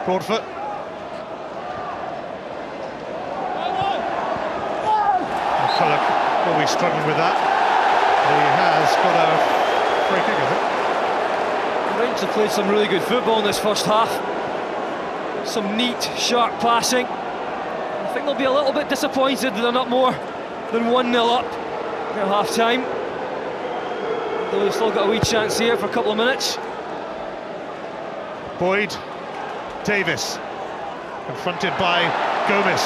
Broadfoot. McCulloch always struggling with that. He has got a free kick, I think. Rangers have played some really good football in this first half. Some neat, sharp passing. I think they'll be a little bit disappointed that they're not more than 1-0 up at half-time. Though they've still got a wee chance here for a couple of minutes. Boyd, Davis, confronted by Gomez.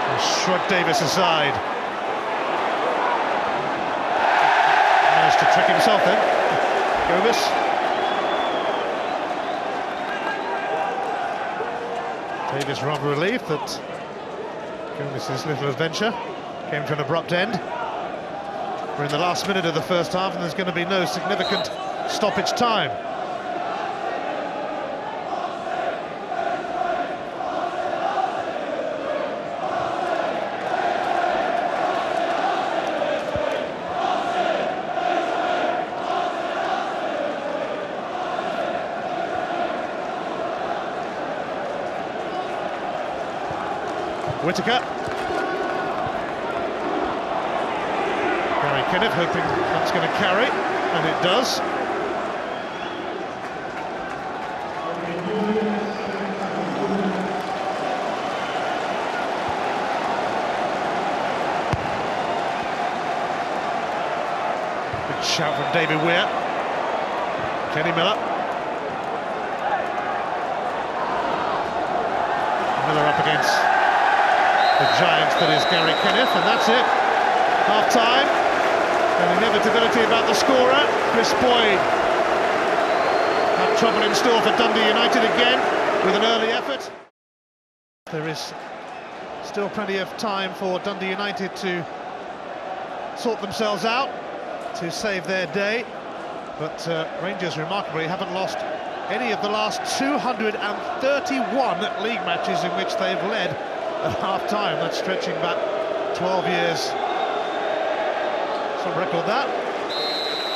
And shrugged Davis aside. Managed to trick himself then. Gomez. Davis rather relieved that Gomez's little adventure came to an abrupt end. We're in the last minute of the first half and there's going to be no significant stoppage time. Whittaker. Gary Kenneth hoping that's going to carry, and it does. Big shout from David Weir. Kenny Miller. Miller up against the giant that is Gary Kenneth, and that's it. Half-time, and inevitability about the scorer, Chris Boyd. Have trouble in store for Dundee United again, with an early effort. There is still plenty of time for Dundee United to sort themselves out, to save their day, but Rangers remarkably haven't lost any of the last 231 league matches in which they've led at half-time. That's stretching back 12 years. Some record, that.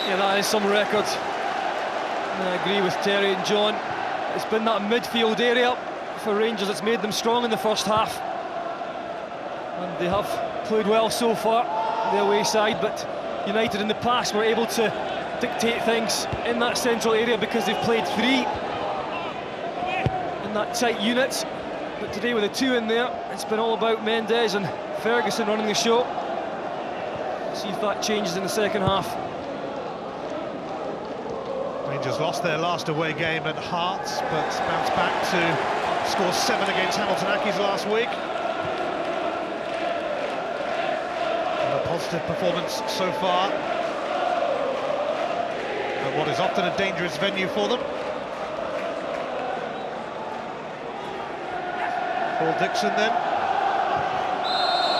Yeah, that is some record. And I agree with Terry and John. It's been that midfield area for Rangers that's made them strong in the first half. And they have played well so far, the away side, but United in the past were able to dictate things in that central area because they've played three in that tight unit. But today with the two in there, it's been all about Mendes and Ferguson running the show. See if that changes in the second half. Rangers lost their last away game at Hearts, but bounced back to score 7 against Hamilton Accies last week. And a positive performance so far at what is often a dangerous venue for them. Paul Dixon then.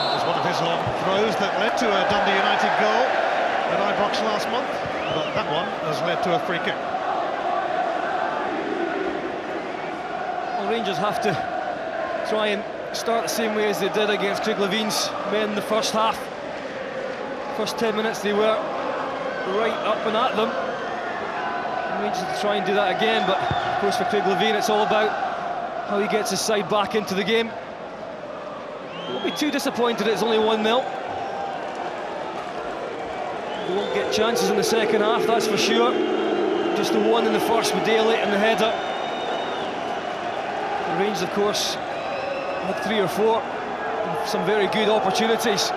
That was one of his long throws that led to a Dundee United goal at Ibrox last month, but that one has led to a free kick. Well, Rangers have to try and start the same way as they did against Craig Levine's men in the first half. First 10 minutes they were right up and at them. And Rangers have to try and do that again, but of course for Craig Levine it's all about how he gets his side back into the game. He won't be too disappointed it's only 1-0. They won't get chances in the second half, that's for sure. Just the one in the first with Daly and the header. The Rangers, of course, had 3 or 4, and some very good opportunities.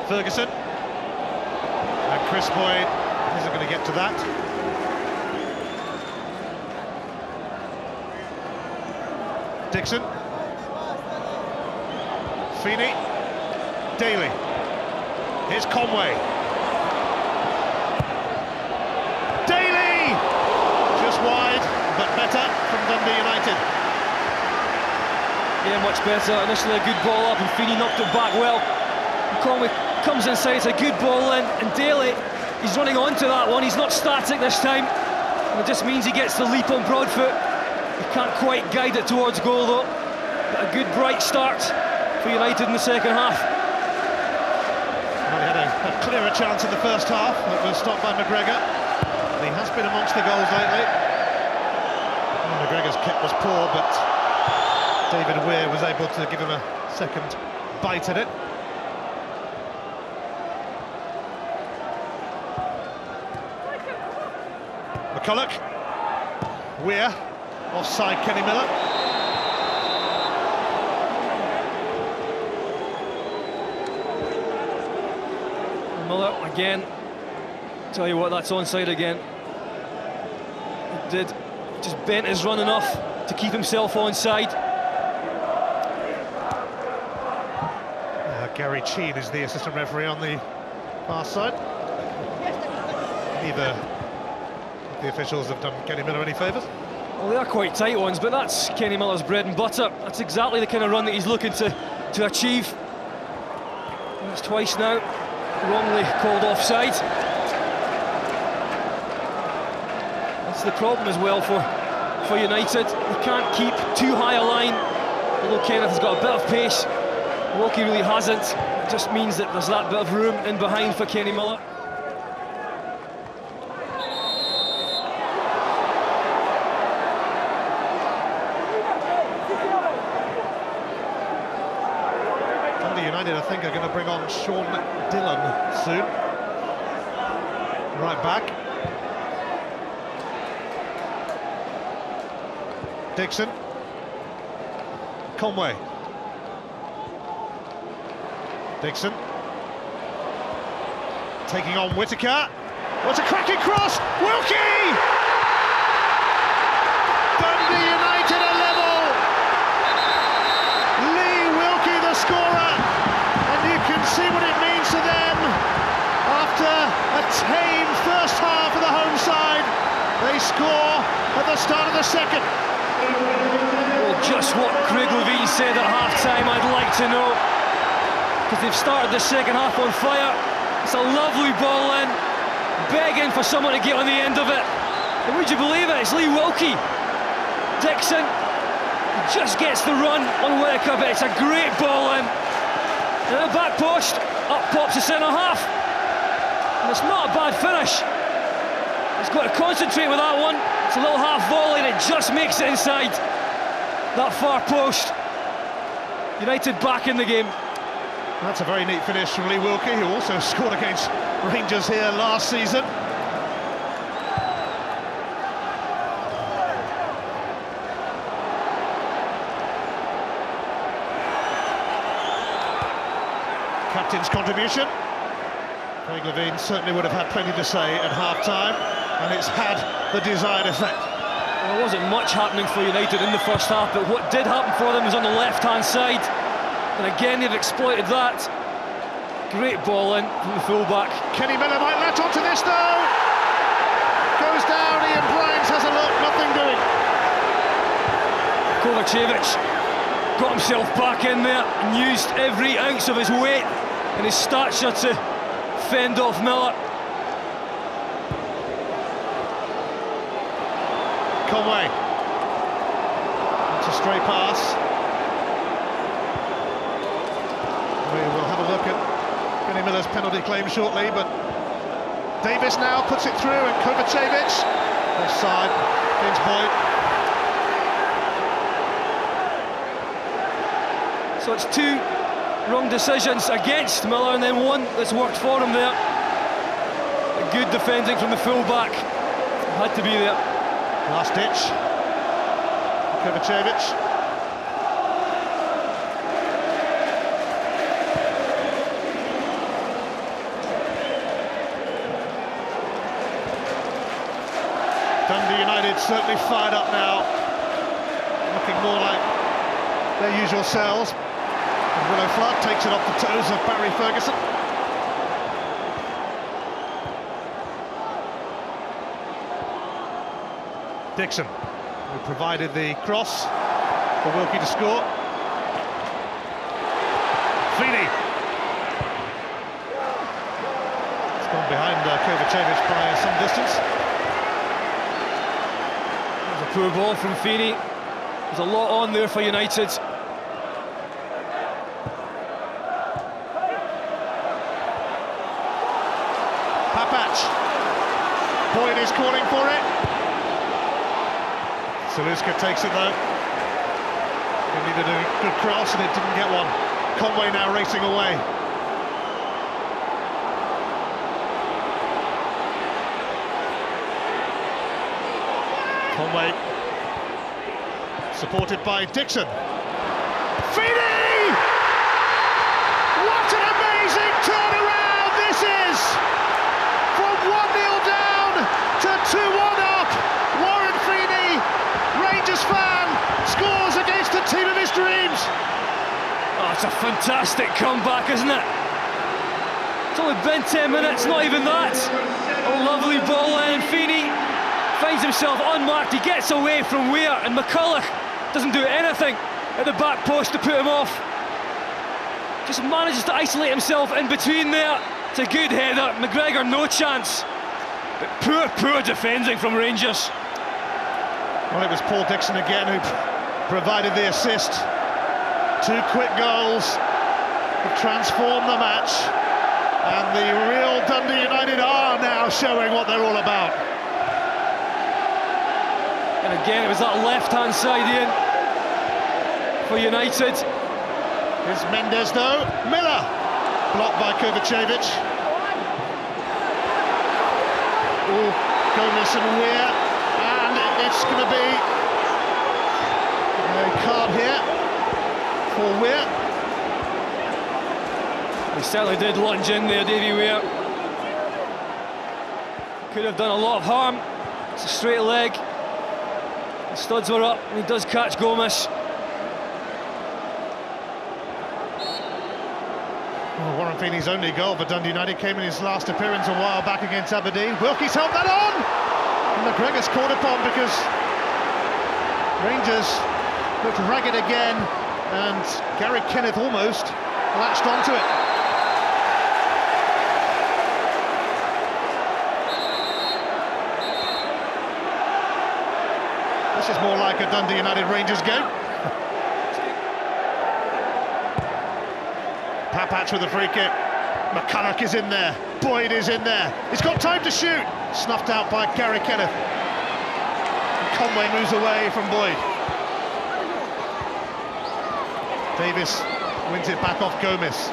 Ferguson. And Chris Boyd isn't going to get to that. Dixon. Feeney. Daly. Here's Conway. Daly! Just wide, but better from Dundee United. Yeah, much better. Initially a good ball up and Feeney knocked it back well. And Conway comes inside, it's a good ball in, and Daly, he's running onto that one. He's not static this time, and it just means he gets the leap on Broadfoot. He can't quite guide it towards goal though. But a good bright start for United in the second half. Well, he had a clearer chance in the first half that was stopped by McGregor. And he has been amongst the goals lately. And McGregor's kick was poor, but David Weir was able to give him a second bite at it. McCulloch. Weir. Offside Kenny Miller. Miller again. Tell you what, that's onside again. He did just bent his run enough to keep himself onside. Gary Cheen is the assistant referee on the far side. Neither of the officials have done Kenny Miller any favours. Well, they are quite tight ones, but that's Kenny Miller's bread and butter. That's exactly the kind of run that he's looking to achieve. And it's twice now wrongly called offside. That's the problem as well for United. They can't keep too high a line, although Kenneth has got a bit of pace. Wilkie really hasn't. It just means that there's that bit of room in behind for Kenny Miller. Dundee United, I think, are going to bring on Sean Dillon soon. Right back. Dixon. Conway. Dixon. Taking on Whittaker. What's a cracking cross! Wilkie! Dundee United are level! Lee Wilkie the scorer! And you can see what it means to them. After a tame first half of the home side, they score at the start of the second. Well, just what Craig Levein said at half-time, I'd like to know. Because they've started the second half on fire. It's a lovely ball in, begging for someone to get on the end of it. And would you believe it? It's Lee Wilkie. Dixon just gets the run on Whittaker, but it's a great ball in. And the back post, up pops the centre half. And it's not a bad finish. He's got to concentrate with that one. It's a little half volley and it just makes it inside that far post. United back in the game. That's a very neat finish from Lee Wilkie, who also scored against Rangers here last season. Captain's contribution. Craig Levein certainly would have had plenty to say at half-time, and it's had the desired effect. Well, there wasn't much happening for United in the first half, but what did happen for them was on the left-hand side. And again, they've exploited that. Great ball in from the full-back. Kenny Miller might latch onto this, though. Goes down, Ian Bryant has a look, nothing doing. Kovacevic got himself back in there and used every ounce of his weight and his stature to fend off Miller. Conway. It's a stray pass. We will have a look at Kenny Miller's penalty claim shortly, but Davis now puts it through, and Kovacevic offside against Boyd. So it's two wrong decisions against Miller and then one that's worked for him there. A good defending from the full-back. Had to be there. Last ditch. Kovacevic. Dundee United certainly fired up now, looking more like their usual selves. And Willow Flood takes it off the toes of Barry Ferguson. Dixon, who provided the cross for Wilkie to score. Feeney. It's gone behind Kovacevic by some distance. Poor ball from Feeney. There's a lot on there for United. Papac. Boyd is calling for it. Saluska takes it though. He needed a good cross and it didn't get one. Conway now racing away. Conway, supported by Dixon. Feeney! What an amazing turnaround this is! From 1-0 down to 2-1 up. Warren Feeney, Rangers fan, scores against the team of his dreams. Oh, it's a fantastic comeback, isn't it? It's only been 10 minutes, not even that. A lovely ball in. Feeney finds himself unmarked, he gets away from Weir, and McCulloch doesn't do anything at the back post to put him off. Just manages to isolate himself in between there. It's a good header. McGregor, no chance. But poor defending from Rangers. Well, it was Paul Dixon again who provided the assist. 2 quick goals have transformed the match. And the real Dundee United are now showing what they're all about. And again, it was that left-hand side in for United. Here's Mendes though. Miller, blocked by Kovacevic. Oh, Gomez and Weir, and it's going to be a card here for Weir. He certainly did lunge in there, Davy Weir. Could have done a lot of harm. It's a straight leg. The studs were up, and he does catch Gomez. Well, Warren Feeney's only goal for Dundee United came in his last appearance a while back against Aberdeen. Wilkie's held that on! And McGregor's caught upon because Rangers looked ragged again, and Gary Kenneth almost latched onto it. This is more like a Dundee United Rangers game. Papach with a free kick. McCulloch is in there. Boyd is in there. He's got time to shoot. Snuffed out by Gary Kenneth. And Conway moves away from Boyd. Davis wins it back off Gomez.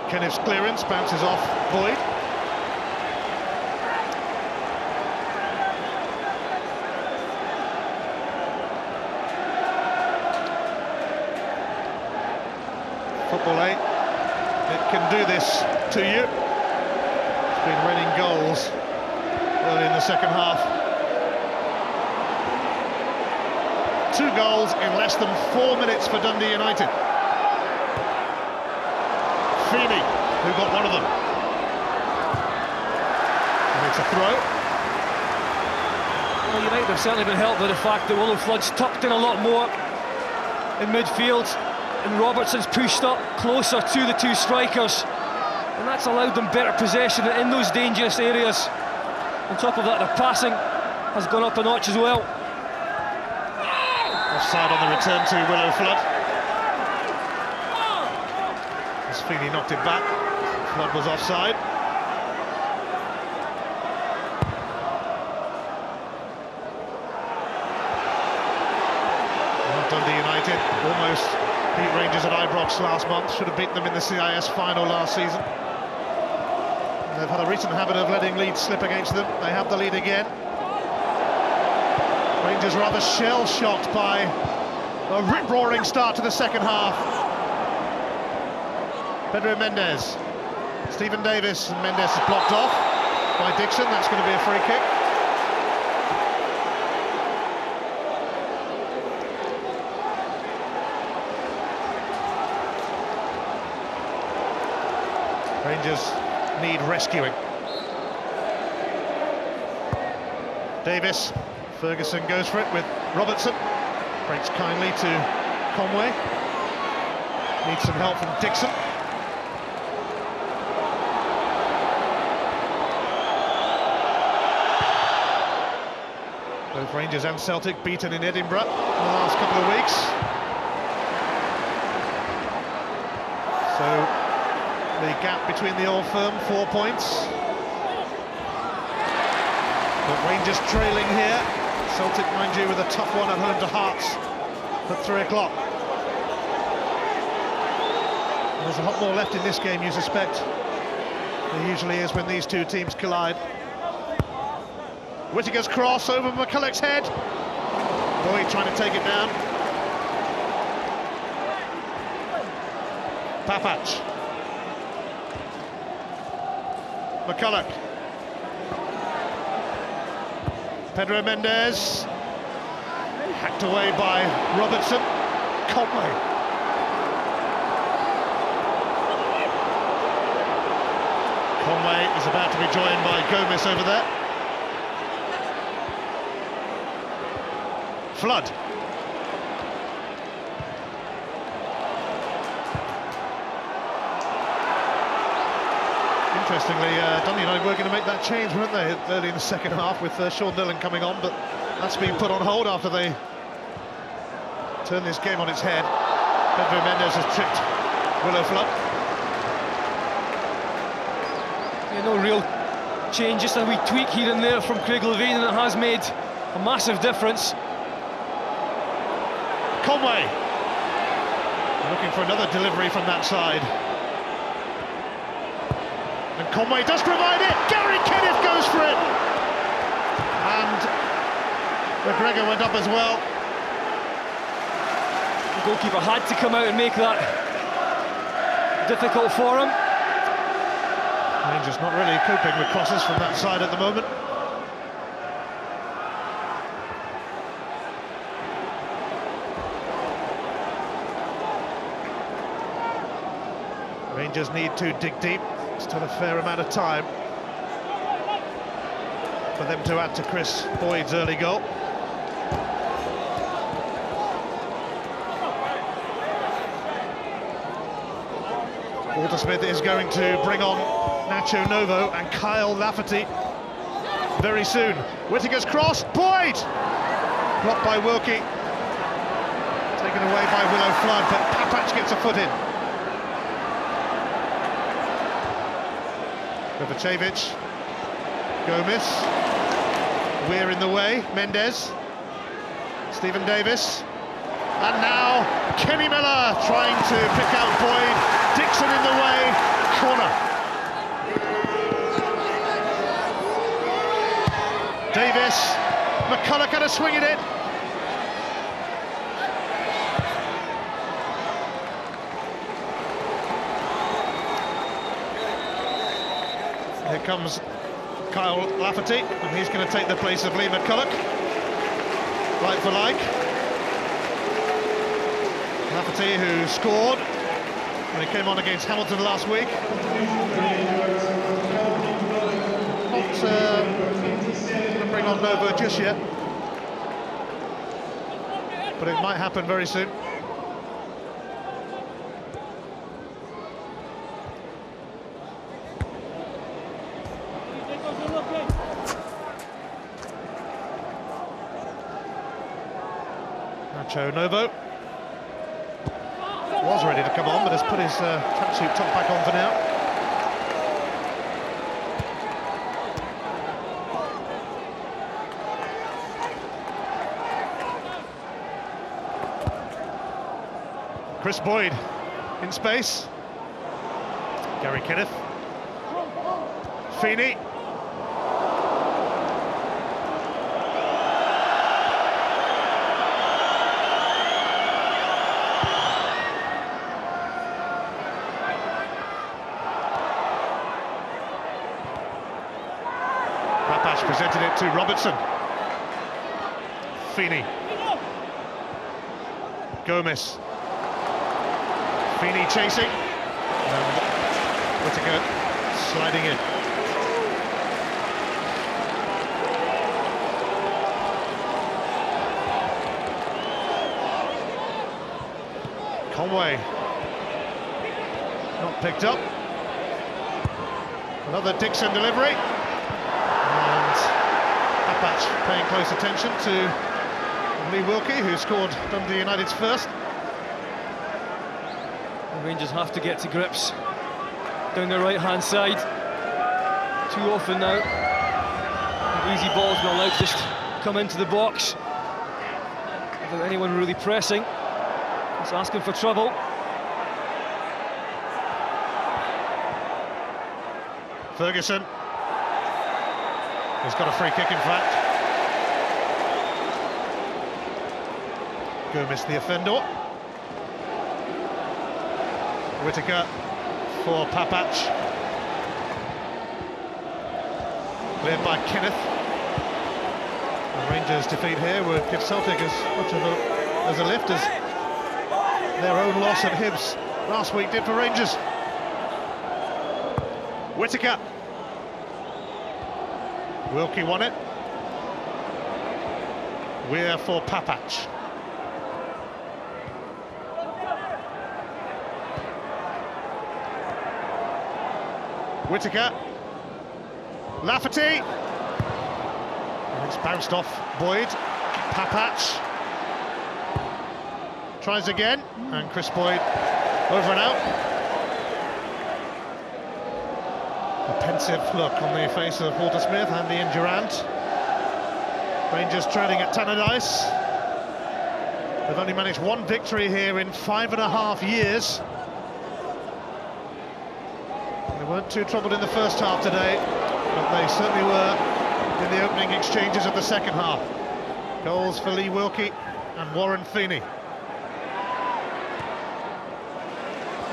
Kenneth's clearance bounces off Boyd. Football, eh? It can do this to you. It's been raining goals early in the second half. 2 goals in less than 4 minutes for Dundee United. Feeney, who got one of them. And it's a throw. Well, United have certainly been helped by the fact that Willow Flood's tucked in a lot more in midfield, and Robertson's pushed up closer to the 2 strikers, and that's allowed them better possession in those dangerous areas. On top of that, their passing has gone up a notch as well. Offside on the return to Willow Flood. As Feeney knocked it back, Flood was offside. Well, Dundee United almost beat Rangers at Ibrox last month. Should have beaten them in the CIS final last season. They've had a recent habit of letting leads slip against them. They have the lead again. Rangers rather shell-shocked by a rip-roaring start to the second half. Pedro Mendes, Stephen Davis, and Mendes is blocked off by Dixon. That's going to be a free kick. Rangers need rescuing. Davis, Ferguson goes for it with Robertson. Breaks kindly to Conway. Needs some help from Dixon. Both Rangers and Celtic beaten in Edinburgh in the last couple of weeks. So the gap between the old firm, 4 points. But Rangers trailing here. Celtic, mind you, with a tough one at home to Hearts at 3 o'clock. There's a lot more left in this game, you suspect. There usually is when these two teams collide. Whittaker's cross over McCulloch's head. Boyd trying to take it down. Papac. McCulloch. Pedro Mendes. Hacked away by Robertson. Conway. Conway is about to be joined by Gomez over there. Flood. Interestingly, Dundee United were going to make that change, weren't they, early in the second half with Sean Dillon coming on, but that's been put on hold after they turned this game on its head. Pedro Mendes has tripped Willow Flood. Yeah, no real change, just a wee tweak here and there from Craig Levein, and it has made a massive difference. Conway looking for another delivery from that side. And Conway does provide it. Gary Kenneth goes for it. And McGregor went up as well. The goalkeeper had to come out and make that difficult for him. Rangers not really coping with crosses from that side at the moment. Rangers need to dig deep. Still a fair amount of time for them to add to Chris Boyd's early goal. Walter Smith is going to bring on Nacho Novo and Kyle Lafferty very soon. Whittaker's cross, Boyd! Blocked by Wilkie. Taken away by Willow Flood, but Papac gets a foot in. Kovacevic, Gomez, Weir in the way, Mendes, Stephen Davis, and now Kenny Miller trying to pick out Boyd, Dixon in the way, corner. Davis, McCulloch had a swing at it. Here comes Kyle Lafferty, and he's going to take the place of Lee McCulloch. Like for like. Lafferty, who scored when he came on against Hamilton last week. Not going to bring on Novo just yet, but it might happen very soon. Nacho Novo was ready to come on, but has put his tracksuit top back on for now. Chris Boyd in space. Gary Kenneth. Feeney. Presented it to Robertson. Feeney. Gomez. Feeney chasing. And Whittaker sliding in. Conway. Not picked up. Another Dixon delivery. Papac paying close attention to Lee Wilkie, who scored Dundee United's first. The Rangers have to get to grips down the right-hand side. Too often now, Easy balls been allowed to just come into the box without anyone really pressing. It's asking for trouble. Ferguson. He's got a free kick, in fact. Gomez the offender. Whittaker for Papac. Cleared by Kenneth. The Rangers' defeat here would give Celtic as much as a lift as their own loss at Hibs last week did for Rangers. Whittaker. Wilkie won it. Weir for Papac. Whittaker. Lafferty. And it's bounced off Boyd. Papac. Tries again. And Chris Boyd over and out. A pensive look on the face of Walter Smith and Ian Durrant. Rangers trailing at Tannadice. They've only managed one victory here in 5.5 years. They weren't too troubled in the first half today, but they certainly were in the opening exchanges of the second half. Goals for Lee Wilkie and Warren Feeney.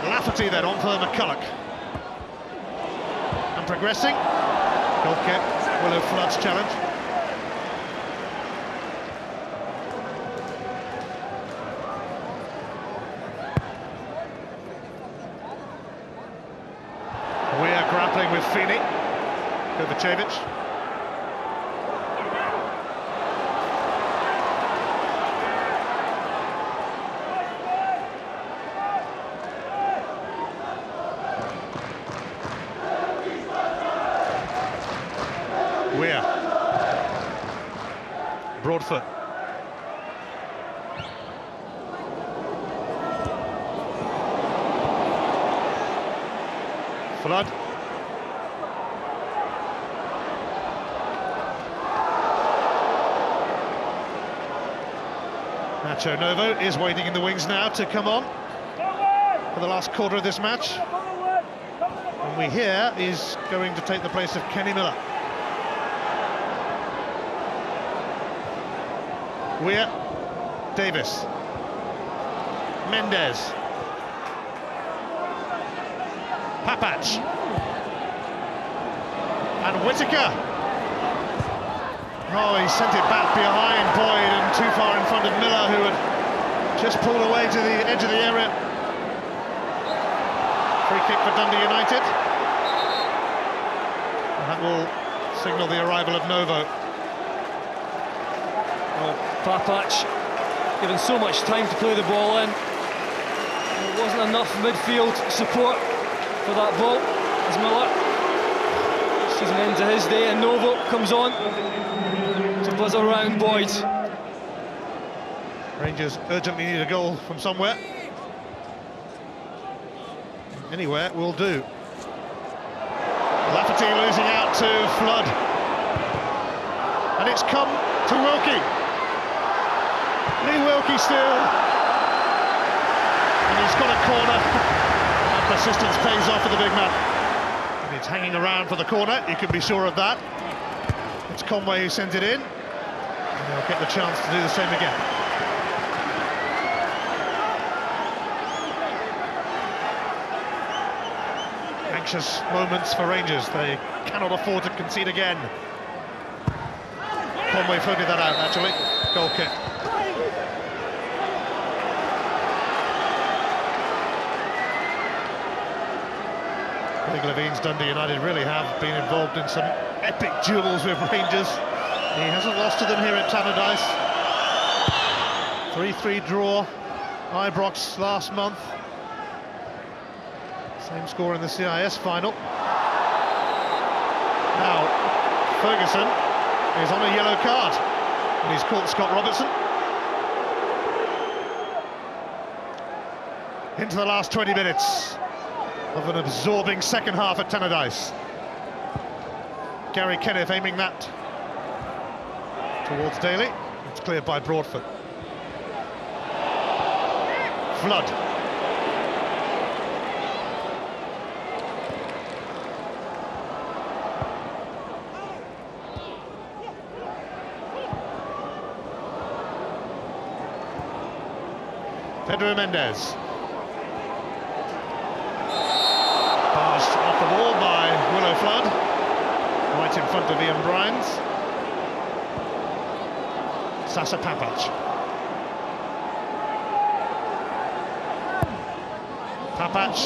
Lafferty then on for McCulloch. And progressing. Goal kick, Willow Flood's challenge. We're grappling with Feeney. Kovacevic. Weir. Broadfoot. Flood. Nacho Novo is waiting in the wings now to come on for the last quarter of this match. And we hear is going to take the place of Kenny Miller. Weir, Davis, Mendes, Papac, and Whittaker. Oh, he sent it back behind Boyd and too far in front of Miller, who had just pulled away to the edge of the area. Free kick for Dundee United. And that will signal the arrival of Novo. Well, Papac given so much time to play the ball in. There wasn't enough midfield support for that ball as Miller sees an end to his day, and Novo comes on to buzz around Boyd. Rangers urgently need a goal from somewhere. Anywhere will do. Lafferty losing out to Flood. And it's come to Wilkie. Lee Wilkie still. And he's got a corner. And persistence pays off for the big man. And it's hanging around for the corner, you can be sure of that. It's Conway who sends it in. And they'll get the chance to do the same again. Anxious moments for Rangers. They cannot afford to concede again. Conway floated that out, actually. Goal kick. Craig Levine's Dundee United really have been involved in some epic duels with Rangers. He hasn't lost to them here at Tannadice. 3-3 draw. Ibrox last month. Same score in the CIS final. Now, Ferguson is on a yellow card. And he's caught Scott Robertson. Into the last 20 minutes of an absorbing second half at Tannadice. Gary Kenneth aiming that towards Daly. It's cleared by Broadfoot. Flood. Pedro Mendes. Barged off the ball by Willow Flood, right in front of Ian Bryans. Sasa Papac. Papac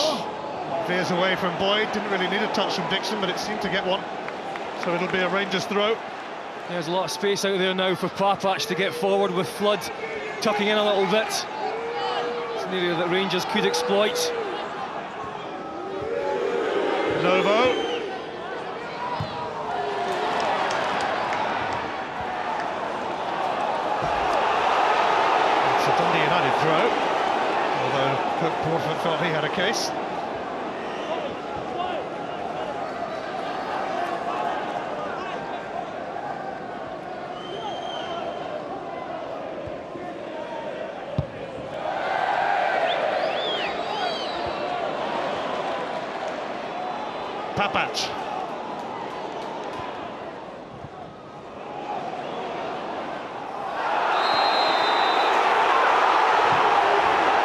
veers away from Boyd, didn't really need a touch from Dixon, but it seemed to get one. So it'll be a Rangers throw. There's a lot of space out there now for Papac to get forward, with Flood tucking in a little bit. It's an area that Rangers could exploit. Novo. It's a Dundee United throw, although Broadfoot felt he had a case. Papac.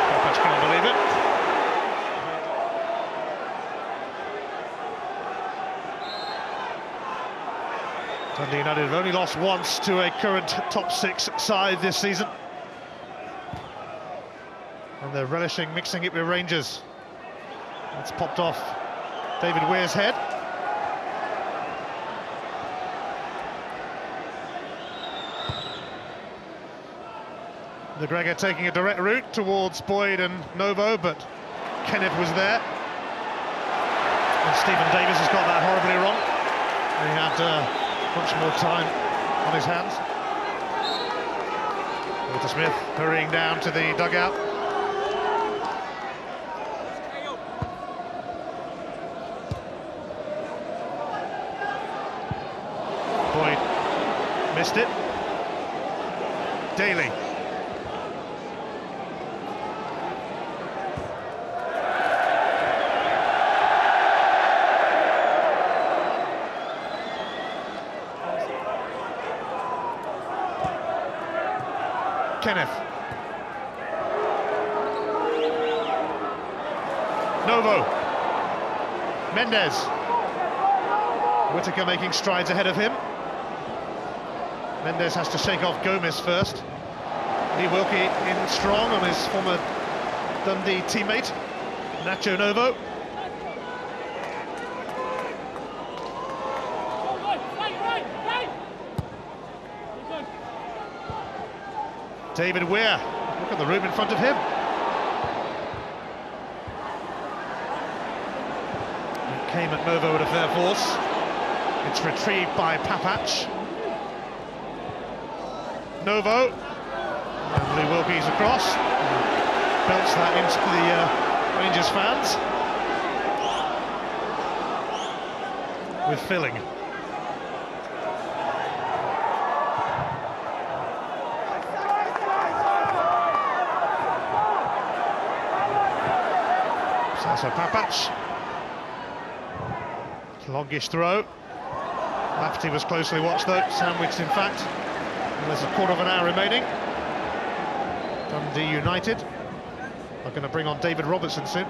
Papac can't believe it. Dundee United have only lost once to a current top six side this season. And they're relishing mixing it with Rangers. It's popped off David Weir's head. The Gregor taking a direct route towards Boyd and Novo, but Kenneth was there. And Stephen Davis has got that horribly wrong. He had much more time on his hands. Walter Smith hurrying down to the dugout. Boyd missed it. Daly. Kenneth. Novo. Mendes. Whittaker making strides ahead of him. Mendes has to shake off Gomez first. Lee Wilkie in strong on his former Dundee teammate, Nacho Novo. David Weir, look at the room in front of him. It came at Novo at a fair force. It's retrieved by Papac. Novo, and Lee Wilkie's across. Belts that into the Rangers fans. With Filling. Sasa Papac. Longish throw. Lafferty was closely watched though, sandwiched in fact. And there's a quarter of an hour remaining. Dundee United are going to bring on David Robertson soon.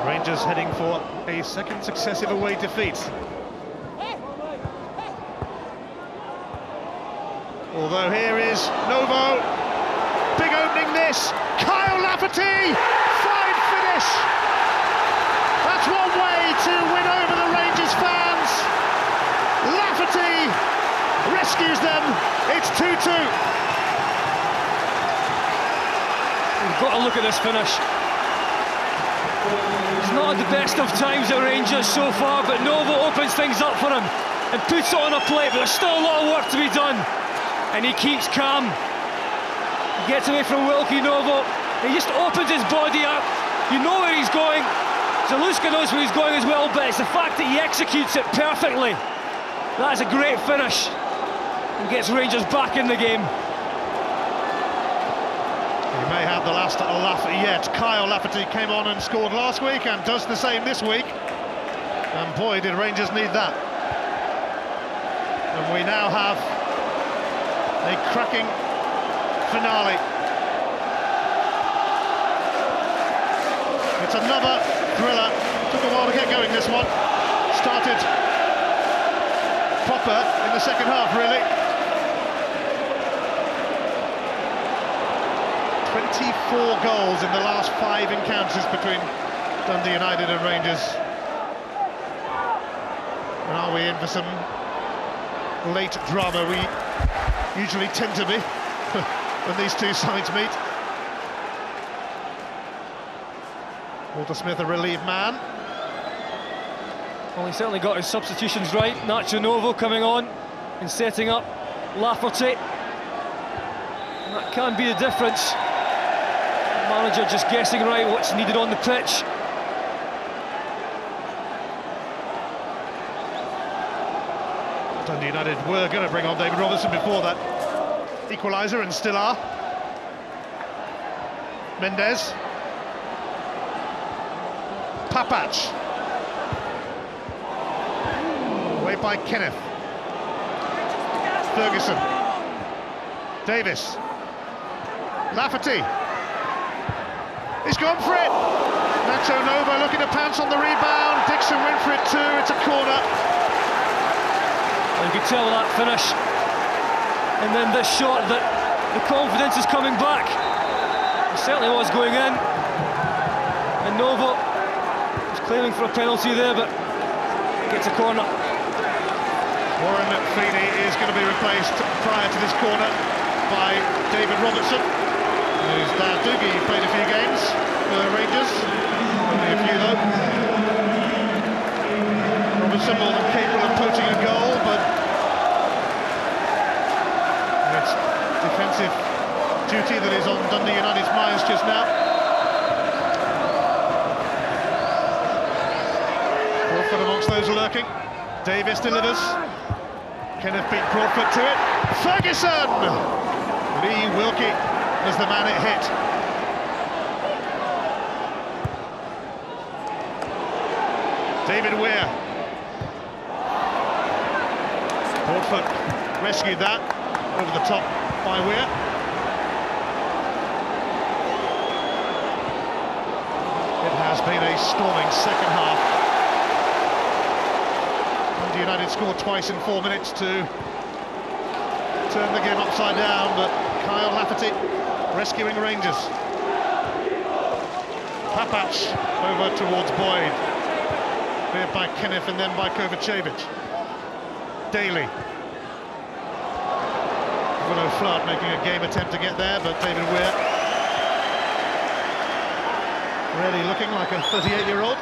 Rangers heading for a second successive away defeat. Although here is Novo, big opening this, Kyle Lafferty, fine finish. That's one way to win over the Rangers fans. Lafferty rescues them, it's 2-2. We've got to look at this finish. It's not at the best of times at Rangers so far, but Novo opens things up for him and puts it on a plate, but there's still a lot of work to be done. And he keeps calm. He gets away from Wilkie. Novo. He just opens his body up. You know where he's going. Zaluska knows where he's going as well, but it's the fact that he executes it perfectly. That's a great finish and gets Rangers back in the game. He may have the last laugh yet. Kyle Lafferty came on and scored last week and does the same this week. And boy, did Rangers need that. And we now have a cracking finale. It's another thriller. Took a while to get going, this one. Started proper in the second half, really. 24 goals in the last 5 encounters between Dundee United and Rangers. And are we in for some late drama? We usually tend to be when these two sides meet. Walter Smith, a relieved man. Well, he certainly got his substitutions right. Nacho Novo coming on and setting up Lafferty. And that can be the difference. The manager just guessing right what's needed on the pitch. Dundee United were going to bring on David Robertson before that equaliser, and still are. Mendes. Papac. Away by Kenneth. Ferguson. Davis. Lafferty. He's gone for it. Nacho Novo looking to pounce on the rebound. Dixon went for it too. It's a corner. Well, you could tell with that finish. And then this shot that the confidence is coming back. It certainly was going in. And Novo was claiming for a penalty there, but gets a corner. Warren Feeney is going to be replaced prior to this corner by David Robertson, whose dad Doogie played a few games for Rangers, only a few though. Robertson more than capable of poaching a goal, but it's defensive duty that is on Dundee United's minds just now. Crawford amongst those lurking. Davis delivers. Kenneth beat Crawford to it. Ferguson! Lee Wilkie was the man it hit. David Weir. Crawford rescued that over the top by Weir. It has been a storming second half. United scored twice in 4 minutes to turn the game upside down, but Kyle Lafferty rescuing Rangers. Papac over towards Boyd. Cleared by Kenneth and then by Kovacevic. Daly. Willow Flood making a game attempt to get there, but David Weir really looking like a 38-year-old.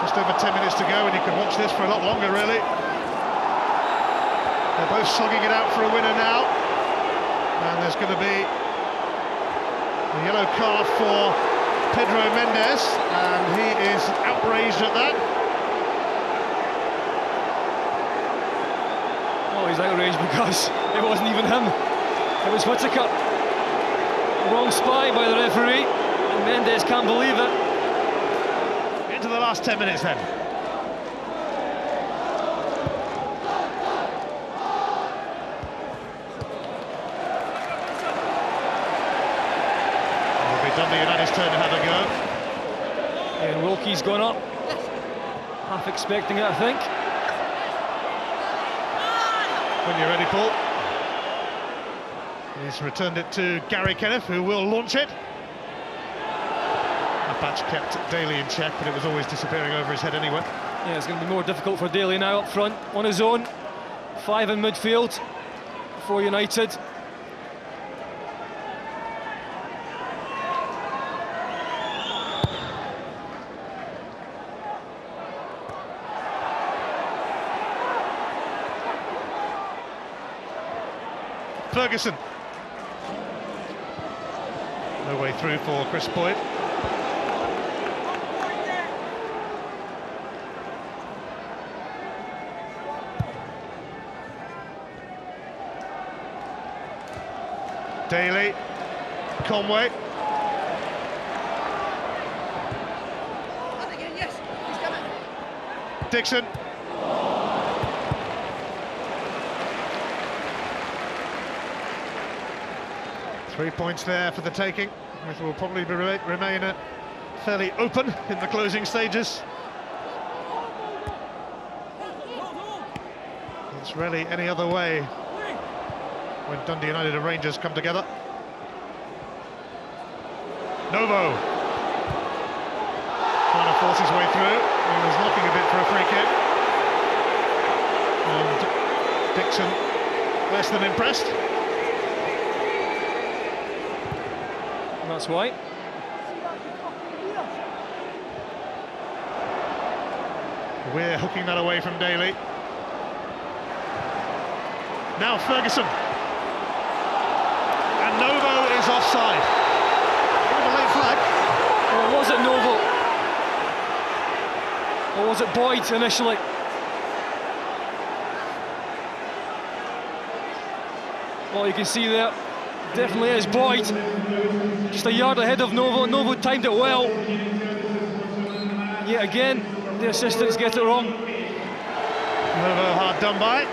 Just over 10 minutes to go, and you can watch this for a lot longer, really. They're both slugging it out for a winner now. And there's going to be a yellow card for Pedro Mendes, and he is outraged at that. Oh, he's outraged because it wasn't even him. It was Whittaker. Wrong spy by the referee, and Mendes can't believe it. Into the last 10 minutes then. It'll be Dundee United's turn to have a go. And Wilkie's gone up. Half expecting it, I think. When you're ready, Paul. He's returned it to Gary Kenneth, who will launch it. Patch kept Daly in check, but it was always disappearing over his head anyway. Yeah, it's going to be more difficult for Daly now up front, on his own. 5 in midfield for United. Ferguson. No way through for Chris Boyd. Daly, Conway. Dixon. Three points there for the taking, which will probably remain fairly open in the closing stages. It's really any other way when Dundee United and Rangers come together. Novo trying to force his way through. He was looking a bit for a free kick. And Dixon less than impressed. That's White. We're hooking that away from Daly. Now Ferguson. And Novo is offside. A late flag. Well, was it Novo? Or was it Boyd initially? Well, you can see there, definitely is Boyd. Just a yard ahead of Novo. Novo timed it well. Yet again, the assistants get it wrong. Novo hard done by.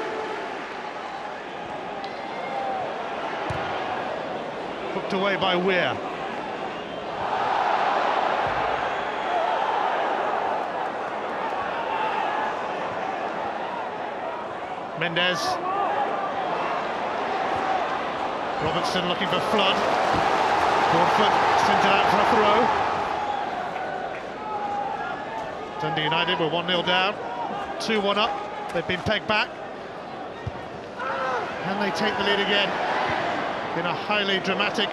Hooked away by Weir. Mendes. Robertson looking for Flood. Broadfoot sent it out for a throw. Dundee United were 1-0 down, 2-1 up. They've been pegged back. And they take the lead again in a highly dramatic,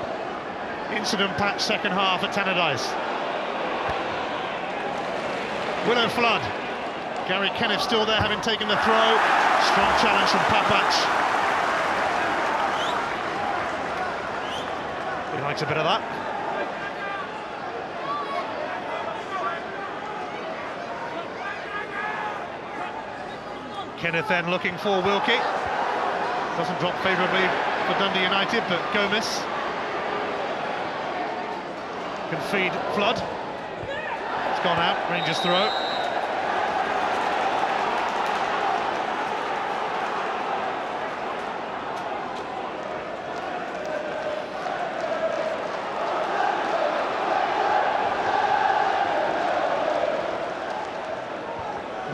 incident-packed second half at Tannadice. Willow Flood. Gary Kenneth still there, having taken the throw. Strong challenge from Papac. He likes a bit of that. Kenneth then looking for Wilkie. Doesn't drop favourably for Dundee United, but Gomez can feed Flood. It's gone out, Rangers throw.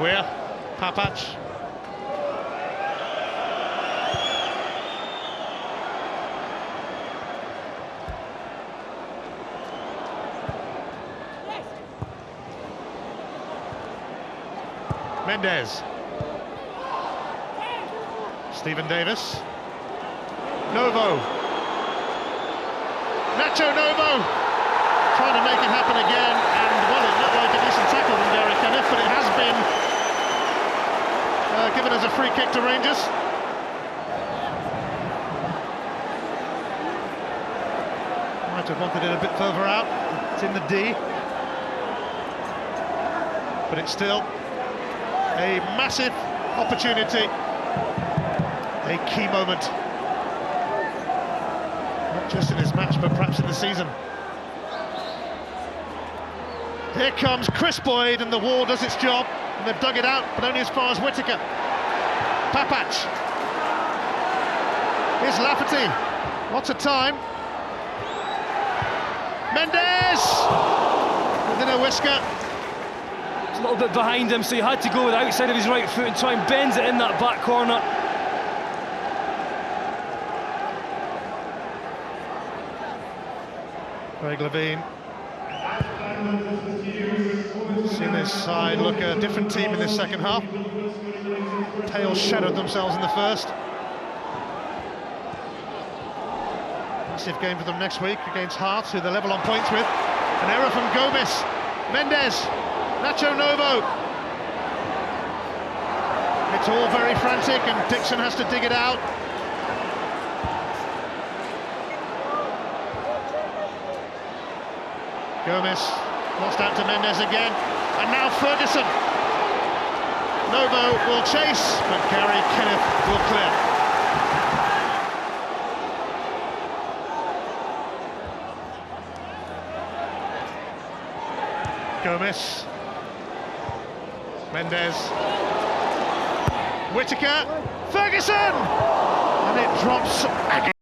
Weir, Papac. Mendes. Stephen Davis. Novo. Nacho Novo trying to make it happen again, and well, it looked like a decent tackle from Gary Kenneth, but it has been given as a free kick to Rangers. Might have wanted it a bit further out. It's in the D, but it's still a massive opportunity, a key moment, not just in this match, but perhaps in the season. Here comes Chris Boyd, and the wall does its job, and they've dug it out, but only as far as Whittaker. Papac. Here's Lafferty. Lots of time. Mendes! Within a whisker. It's a little bit behind him, so he had to go with the outside of his right foot and try and bend it in that back corner. Craig Levine. Seen this side look a different team in this second half. Tails shadowed themselves in the first. Massive game for them next week against Hearts, who they're level on points with. An error from Gomez. Mendes. Nacho Novo. It's all very frantic, and Dixon has to dig it out. Gomez lost out to Mendes again, and now Ferguson. Novo will chase, but Gary Kenneth will clear. Gomez, Mendes, Whittaker, Ferguson, and it drops again.